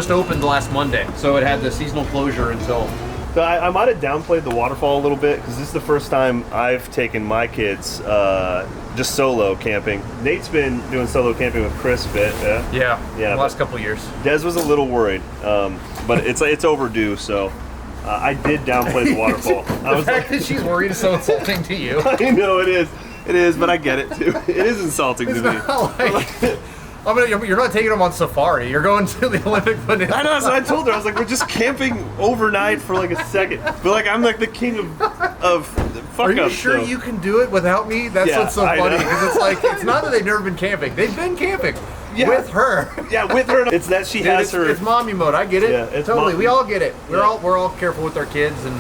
just opened last Monday, so it had the seasonal closure until. So I might have downplayed the waterfall a little bit because this is the first time I've taken my kids just solo camping. Nate's been doing solo camping with Chris a bit. Yeah. The last couple of years. Des was a little worried, but it's overdue. So I did downplay the waterfall. The fact that she's worried is so insulting to you. I know it is, but I get it too. It is insulting to me. I mean, you're not taking them on safari. You're going to the Olympic Peninsula. I know, so I told her, I was like, we're just camping overnight for like a second. But like, I'm like the king of fuck. Are you sure you can do it without me? That's what's so funny, because it's like, it's not that they've never been camping. They've been camping with her. Yeah, with her. It's that she has her. It's mommy mode. I get it. Yeah, it's totally. We all get it. We're all careful with our kids, and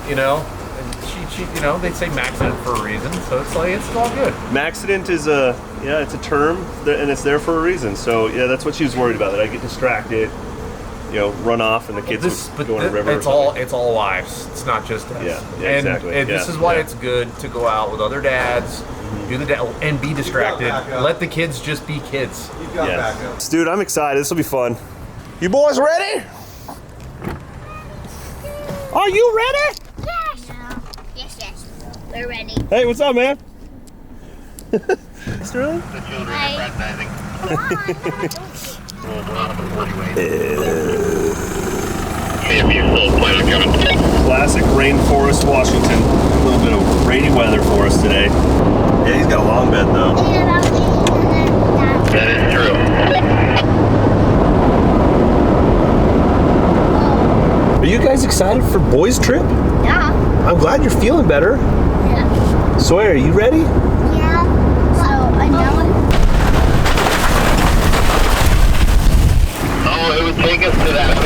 you know. She, you know, they say Maxident for a reason, so it's like, it's all good. Maxident is it's a term, and it's there for a reason. So yeah, that's what she was worried about, that I get distracted, you know, run off, and the kids would go in the river. It's all wives. It's not just us. Yeah, exactly. And this is why it's good to go out with other dads, do the and be distracted. Let the kids just be kids. Yes. Dude, I'm excited. This will be fun. You boys ready? Are you ready? We're ready. Hey, what's up, man? Sterling? Classic rainforest, Washington. A little bit of rainy weather for us today. Yeah, he's got a long bed though. That is true. Are you guys excited for boys' trip? Yeah. I'm glad you're feeling better. Yeah. Sawyer, are you ready? Yeah. So I know it. Oh, it would take us to that.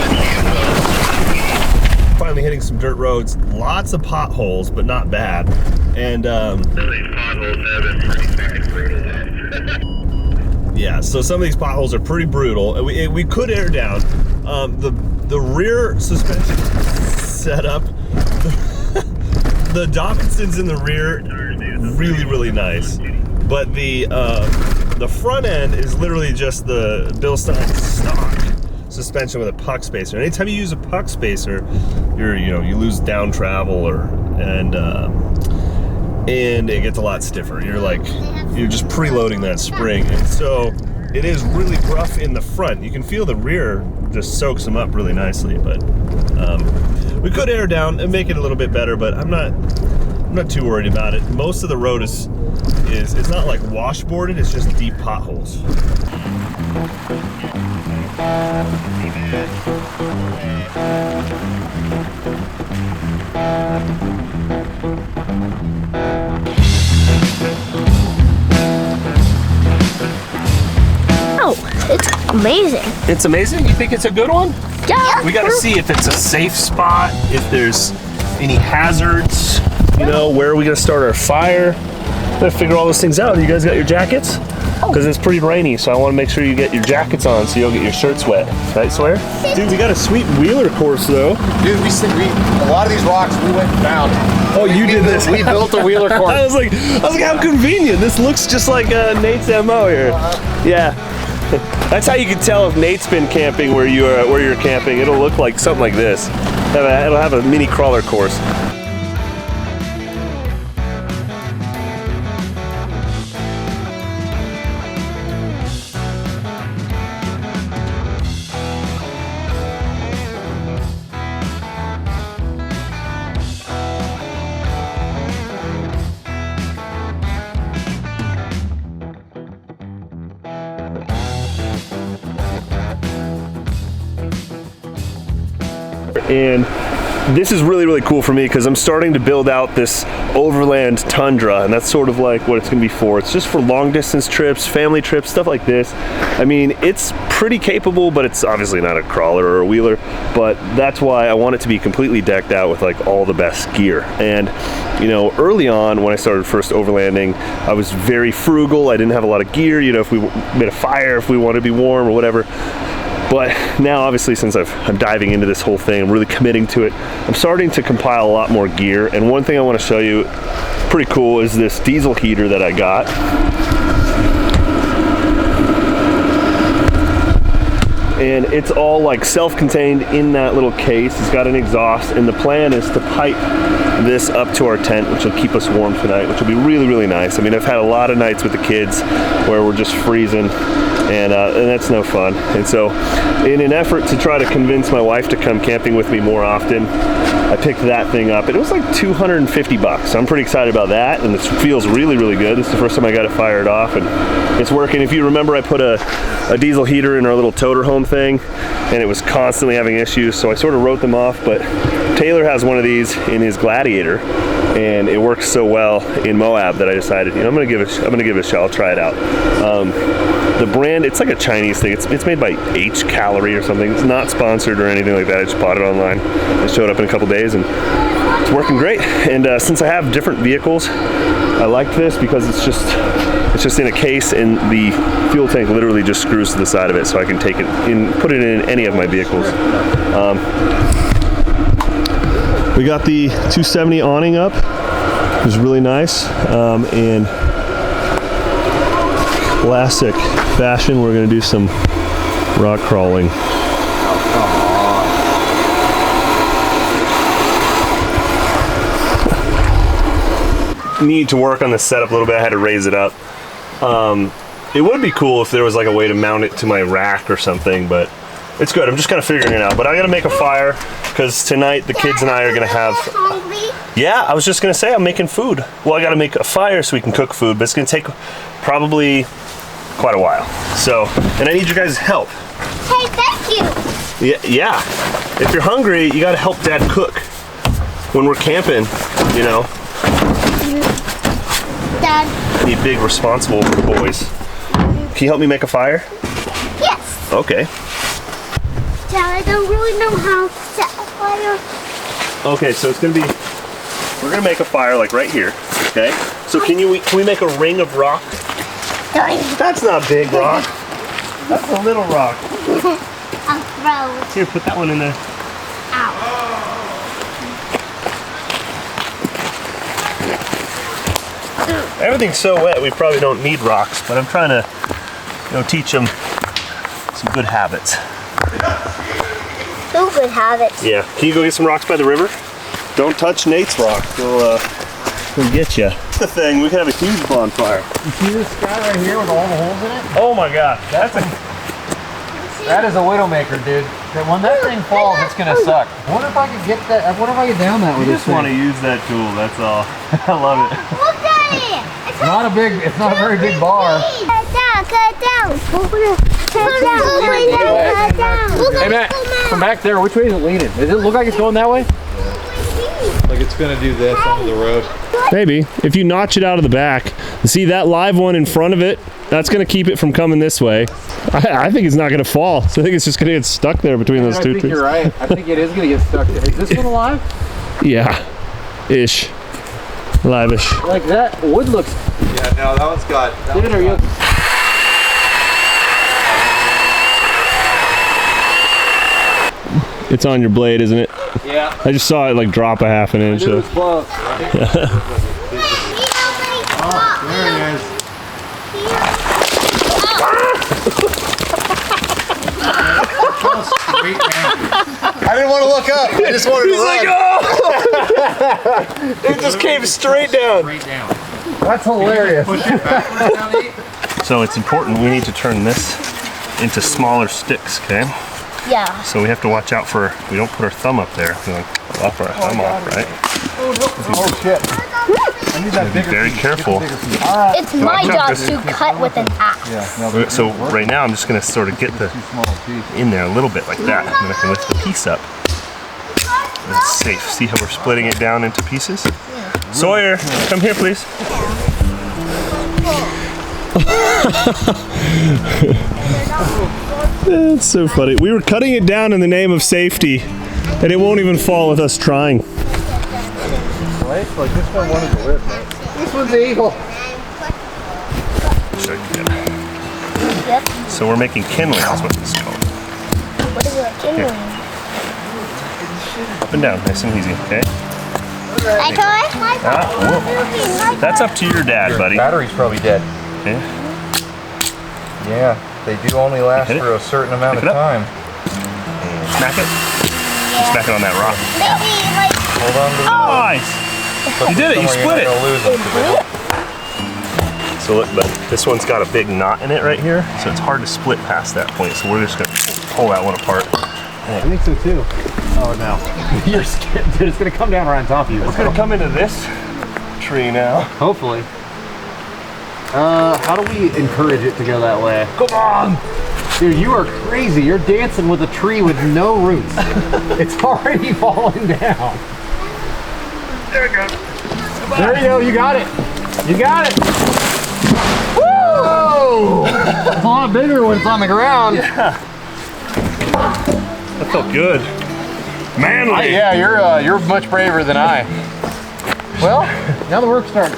Finally hitting some dirt roads. Lots of potholes, but not bad. And These potholes have been pretty brutal. yeah, so some of these potholes are pretty brutal. We could air down. The rear suspension setup. The Davidson's in the rear, really nice, but the front end is literally just the Bill Stein stock suspension with a puck spacer. And anytime you use a puck spacer, you lose down travel and it gets a lot stiffer. You're just preloading that spring, and so it is really rough in the front. You can feel the rear just soaks them up really nicely, but. We could air down and make it a little bit better, but I'm not too worried about it. Most of the road is it's not like washboarded, it's just deep potholes. Oh, it's amazing. It's amazing? You think it's a good one? Yeah. We gotta see if it's a safe spot, if there's any hazards, where are we gonna start our fire? Gotta figure all those things out. You guys got your jackets? Because it's pretty rainy, so I wanna make sure you get your jackets on so you don't get your shirts wet. Right, Sawyer? Dude, we got a sweet wheeler course though. Dude, a lot of these rocks we went and found. Oh, you did this? We built a wheeler course. I was like, how convenient. This looks just like Nate's MO here. Yeah. That's how you can tell if Nate's been camping where you're camping. It'll look like something like this. It'll have a mini crawler course. And this is really cool for me because I'm starting to build out this Overland Tundra, and that's sort of like what it's going to be for. It's just for long distance trips, family trips, stuff like this. I mean, it's pretty capable, but it's obviously not a crawler or a wheeler, but that's why I want it to be completely decked out with like all the best gear. And early on when I started first overlanding, I was very frugal. I didn't have a lot of gear, if we made a fire, if we wanted to be warm or whatever. But now, obviously, since I'm diving into this whole thing, I'm really committing to it, I'm starting to compile a lot more gear. And one thing I want to show you, pretty cool, is this diesel heater that I got. and it's all like self-contained in that little case. It's got an exhaust, and the plan is to pipe this up to our tent, which will keep us warm tonight, which will be really, really nice. I mean, I've had a lot of nights with the kids where we're just freezing, and that's no fun. And so in an effort to try to convince my wife to come camping with me more often, I picked that thing up, and it was like $250. So I'm pretty excited about that, and it feels really, really good. This is the first time I got it fired off, and it's working. If you remember, I put a diesel heater in our little toter home thing, and it was constantly having issues, so I sort of wrote them off. But Taylor has one of these in his Gladiator, and it works so well in Moab that I decided, I'm gonna give it a shot. I'll try it out. The brand, it's like a Chinese thing. It's made by H Calorie or something. It's not sponsored or anything like that. I just bought it online. It showed up in a couple days, and it's working great. And since I have different vehicles, I like this because it's just in a case, and the fuel tank literally just screws to the side of it, so I can take it in, put it in any of my vehicles. We got the 270 awning up, which is really nice, and classic fashion, we're going to do some rock crawling. Need to work on the setup a little bit. I had to raise it up. It would be cool if there was like a way to mount it to my rack or something, but it's good. I'm just kind of figuring it out. But I gotta make a fire because tonight the kids and I are gonna have. Yeah, I was just gonna say I'm making food. Well, I gotta make a fire so we can cook food, but it's gonna take probably quite a while. So, and I need your guys' help. Hey, thank you. Yeah. If you're hungry, you gotta help Dad cook when we're camping. Dad. Be big, responsible boys. Can you help me make a fire? Yes. Okay. Dad, I don't really know how to set a fire. Okay, so it's gonna be, we're gonna make a fire like right here. Okay. So can we make a ring of rock? That's not big rock. That's a little rock. I'll throw it. Here, put that one in there. Ow. Everything's so wet, we probably don't need rocks, but I'm trying to, teach them some good habits. Two good habits. Yeah. Can you go get some rocks by the river? Don't touch Nate's rock. He'll get you. That's the thing. We could have a huge bonfire. You see this guy right here with all the holes in it? Oh my God. That is a Widowmaker, dude. When that thing falls, it's gonna suck. I wonder if I could get that. I wonder if I could down that with this thing. I just want to use that tool. That's all. I love it. Look at it. It's not a very big bar. Cut down. Hey Matt, from back there, which way is it leaning? Does it look like it's going that way? Like it's gonna do this onto the road. Maybe. If you notch it out of the back, see that live one in front of it? That's gonna keep it from coming this way. I think it's not gonna fall. So I think it's just gonna get stuck there between those two trees. I think you're right. I think it is gonna get stuck there. Is this one alive? Yeah. Ish. Live-ish. Like that wood looks. Yeah, no, that one's got. Dude, are you? It's on your blade, isn't it? Yeah. I just saw it like drop a half an inch. It was close. There he is. I didn't want to look up. I just wanted to run. Like, oh! It just came straight down. Straight down. That's hilarious. So it's important. We need to turn this into smaller sticks, okay? Yeah. So we have to watch out for, we don't put our thumb up there. We don't off our thumb off, right? Oh shit. I need that Be very careful. It's my job to cut with an axe. Yeah, So right now I'm just going to sort of get the in there a little bit like that, and then I can lift the piece up. And it's safe. See how we're splitting it down into pieces? Yeah. Sawyer, come here please. That's so funny. We were cutting it down in the name of safety, and it won't even fall with us trying. Like this one wanted to live, man. This one's evil. Yep. So we're making kindling, is what this is called. What is it? Kindling. Up and down, nice and easy, okay? Whoa. That's up to your dad, buddy. Battery's probably dead. Okay. Yeah. They do only last for a certain amount of time. Smack it. Smack it on that rock. Maybe like. Hold on to the Nice. You did it. You split it. So look, but this one's got a big knot in it right here, so it's hard to split past that point. So we're just gonna pull that one apart. I think so too. Oh no. You're scared. Dude, it's gonna come down right on top of you. It's gonna come into this tree now. Hopefully. How do we encourage it to go that way? Come on! Dude, you are crazy. You're dancing with a tree with no roots. It's already falling down. There we go. There you go. You got it. You got it. Woo! It's a lot bigger when it's on the ground. Yeah. That felt good. Manly. Yeah, you're much braver than I. Well, now the work starts.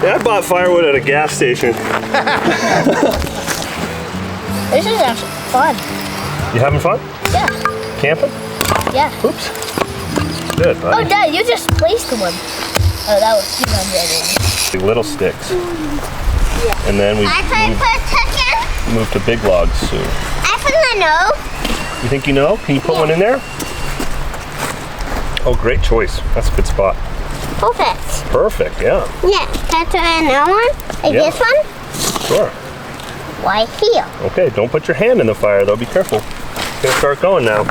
Yeah, I bought firewood at a gas station. This is actually fun. You having fun? Yeah. Camping? Yeah. Oops. Good, Oh, buddy. Dad, you just placed one. Oh, that was 200. Little sticks. Yeah. And then we I can put a chicken. move to big logs soon. I put my nose. You think you know? Can you put one in there? Oh, great choice. That's a good spot. Perfect. Perfect, yeah. Yeah. Can I put another one? Like Yeah. this one? Sure. Right here. Okay, don't put your hand in the fire though. Be careful. It's gonna start going now.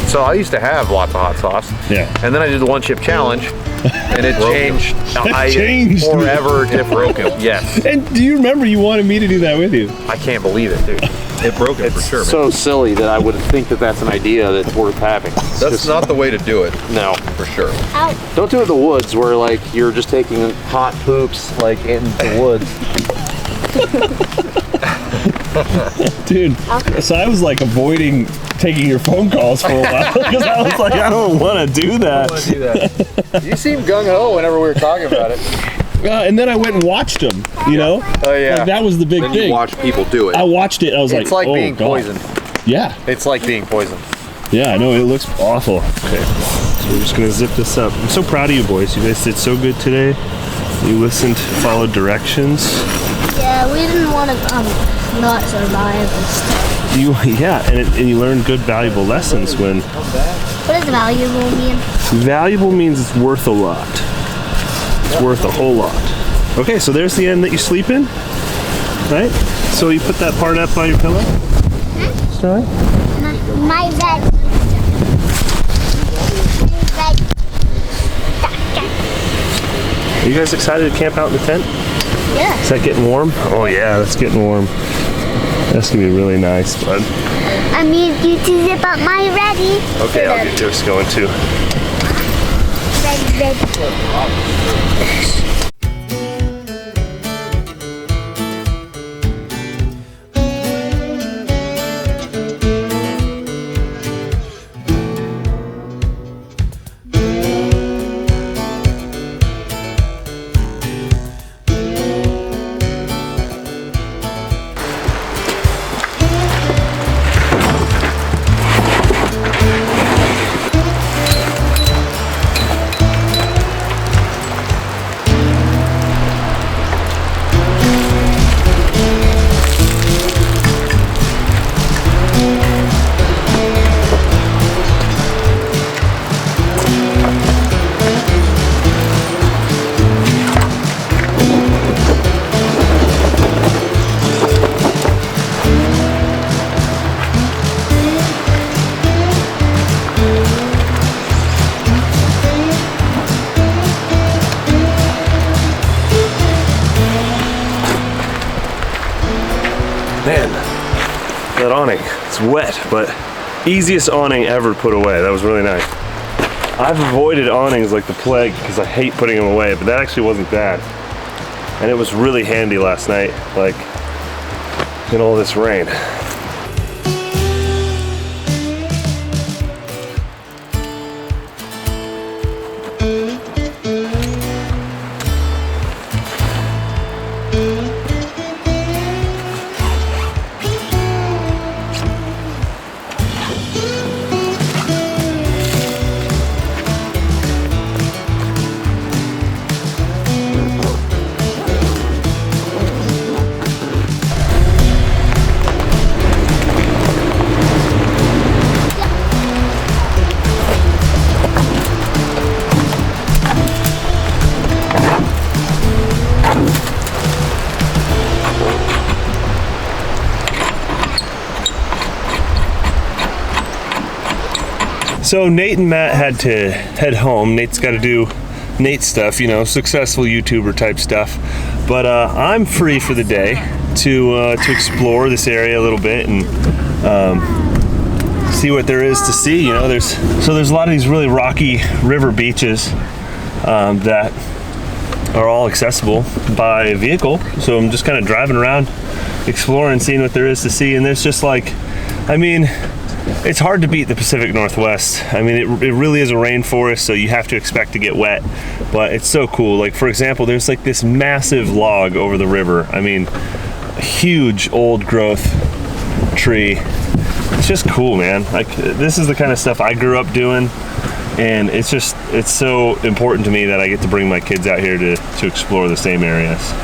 So I used to have lots of hot sauce. Yeah. And then I did the one chip challenge, and it changed. Changed. Forever different. Yes. And do you remember you wanted me to do that with you? I can't believe it, dude. It broke it for sure. It's so silly that I would think that that's an idea that's worth having. That's not the way to do it. No. For sure. Ow. Don't do it in the woods where like you're just taking hot poops like in the woods. Dude, so I was like avoiding taking your phone calls for a while because I was like, I don't want to do that. You seem gung-ho whenever we were talking about it. And then I went and watched them, you know? Oh, yeah. Like, that was the big Then thing. you watch people do it. I watched it, I was It's like, like oh, being God. poisoned. Yeah, It's like being poisoned. yeah, I know, it looks awful. Okay, so we're just gonna zip this up. I'm so proud of you boys. You guys did so good today. You listened, followed directions. Yeah, we didn't want to not survive and stuff. And you learned good, valuable lessons when... What does valuable mean? Valuable means it's worth a lot. It's worth a whole lot. Okay, so there's the end that you sleep in, right? So you put that part up by your pillow? Sorry? My bed. Are you guys excited to camp out in the tent? Yeah. Is that getting warm? Oh yeah, that's getting warm. That's gonna be really nice, bud. I need you to zip up my ready. Okay, I'll get yours going too. Ready. that awning. It's wet, but easiest awning ever put away. That was really nice. I've avoided awnings like the plague because I hate putting them away, but that actually wasn't bad. And it was really handy last night, like in all this rain. So Nate and Matt had to head home. Nate's got to do Nate stuff, you know, successful YouTuber type stuff. But I'm free for the day to explore this area a little bit and see what there is to see. You know, there's a lot of these really rocky river beaches that are all accessible by vehicle. So I'm just kind of driving around, exploring, seeing what there is to see. And there's just like, I mean, it's hard to beat the Pacific Northwest. I mean, it really is a rainforest, so you have to expect to get wet, but it's so cool. Like, for example, there's like this massive log over the river. I mean, a huge old growth tree. It's just cool, man. Like, this is the kind of stuff I grew up doing, and it's so important to me that I get to bring my kids out here to explore the same areas.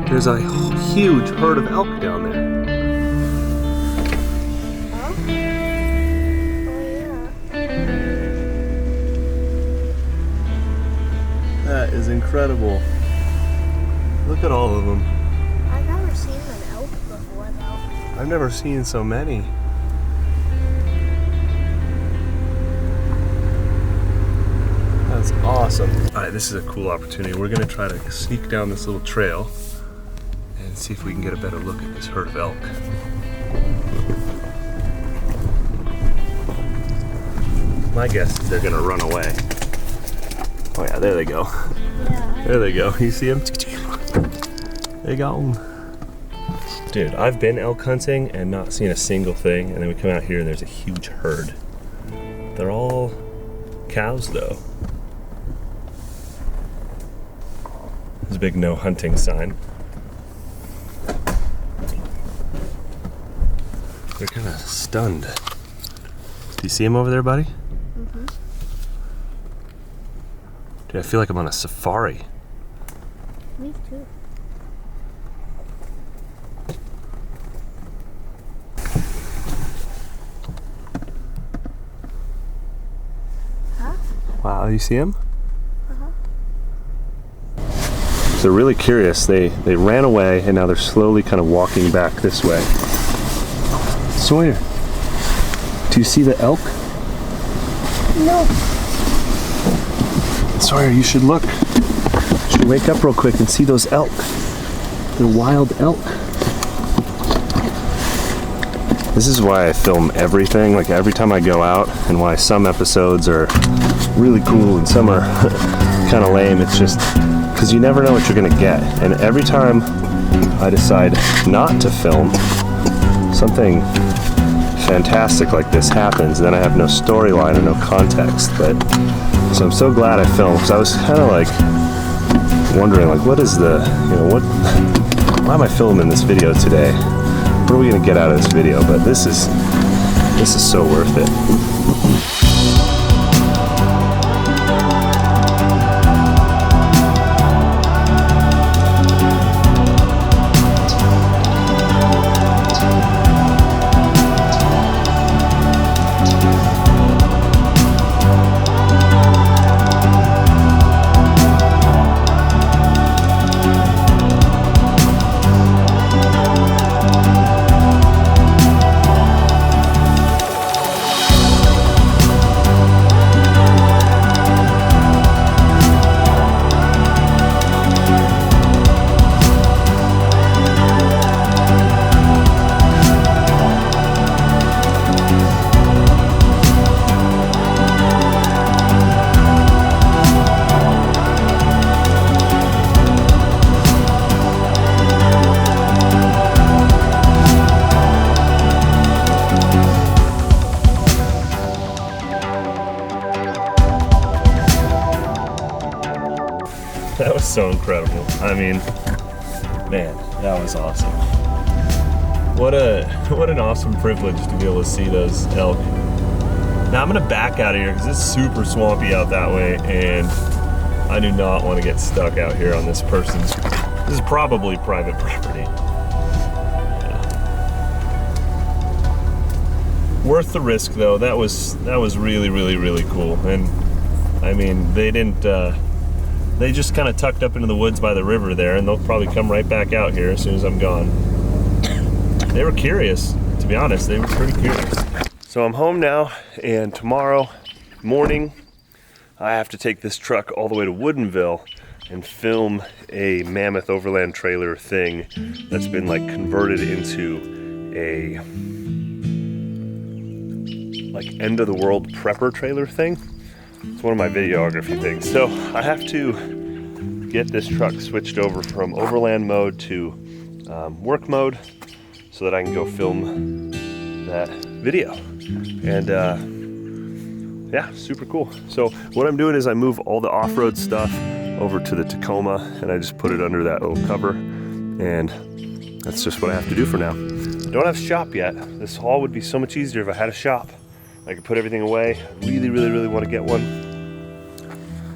There's a huge herd of elk down there. Oh, yeah. That is incredible. Look at all of them. I've never seen an elk before, though. I've never seen so many. That's awesome. All right, this is a cool opportunity. We're gonna try to sneak down this little trail and see if we can get a better look at this herd of elk. My guess is they're gonna run away. Oh yeah, there they go. Yeah. There they go. You see them? They go. Dude, I've been elk hunting and not seen a single thing, and then we come out here and there's a huge herd. They're all cows though. There's a big no hunting sign. They're kind of stunned. Do you see him over there, buddy? Mm-hmm. Dude, I feel like I'm on a safari. Me too. Huh? Wow, you see him? Uh-huh. They're really curious. They ran away and now they're slowly kind of walking back this way. Sawyer, do you see the elk? No. Sawyer, you should look. You should wake up real quick and see those elk. They're wild elk. This is why I film everything, like every time I go out, and why some episodes are really cool and some are kind of lame. It's just because because you never know what you're gonna get. And every time I decide not to film, something fantastic like this happens. Then I have no storyline and no context. But so I'm so glad I filmed, because I was kind of like wondering, like, what is the, you know, why am I filming this video today? What are we gonna get out of this video? But this is so worth it. That was so incredible. I mean, man, that was awesome. What an awesome privilege to be able to see those elk. Now I'm gonna back out of here because it's super swampy out that way, and I do not want to get stuck out here on this person's. This is probably private property. Yeah. Worth the risk though. That was really, really, really cool. And I mean, they didn't. They just kind of tucked up into the woods by the river there, and they'll probably come right back out here as soon as I'm gone. They were curious, to be honest. They were pretty curious. So I'm home now, and tomorrow morning I have to take this truck all the way to Woodinville and film a mammoth overland trailer thing that's been like converted into a like end of the world prepper trailer thing. It's one of my videography things. So I have to get this truck switched over from overland mode to work mode so that I can go film that video. And yeah, super cool. So what I'm doing is I move all the off-road stuff over to the Tacoma, and I just put it under that little cover, and that's just what I have to do for now. I don't have a shop yet. This haul would be so much easier if I had a shop. I could put everything away. I really, really, really want to get one.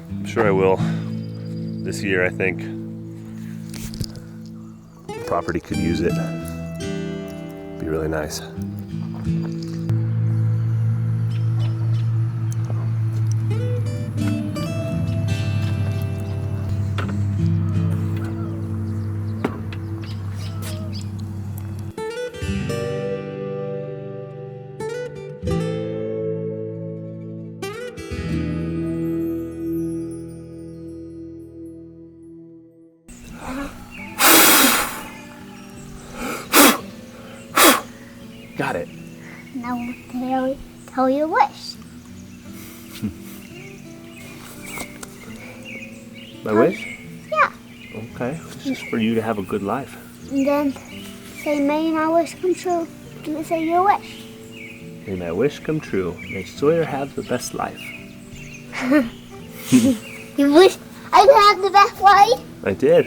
I'm sure I will this year, I think. The property could use it. Be really nice. Got it. Now tell your wish. My wish? Yeah. Okay. It's just for you to have a good life. And then say, may my wish come true. And say your wish. May my wish come true. May Sawyer have the best life. You wish I'd have the best life? I did.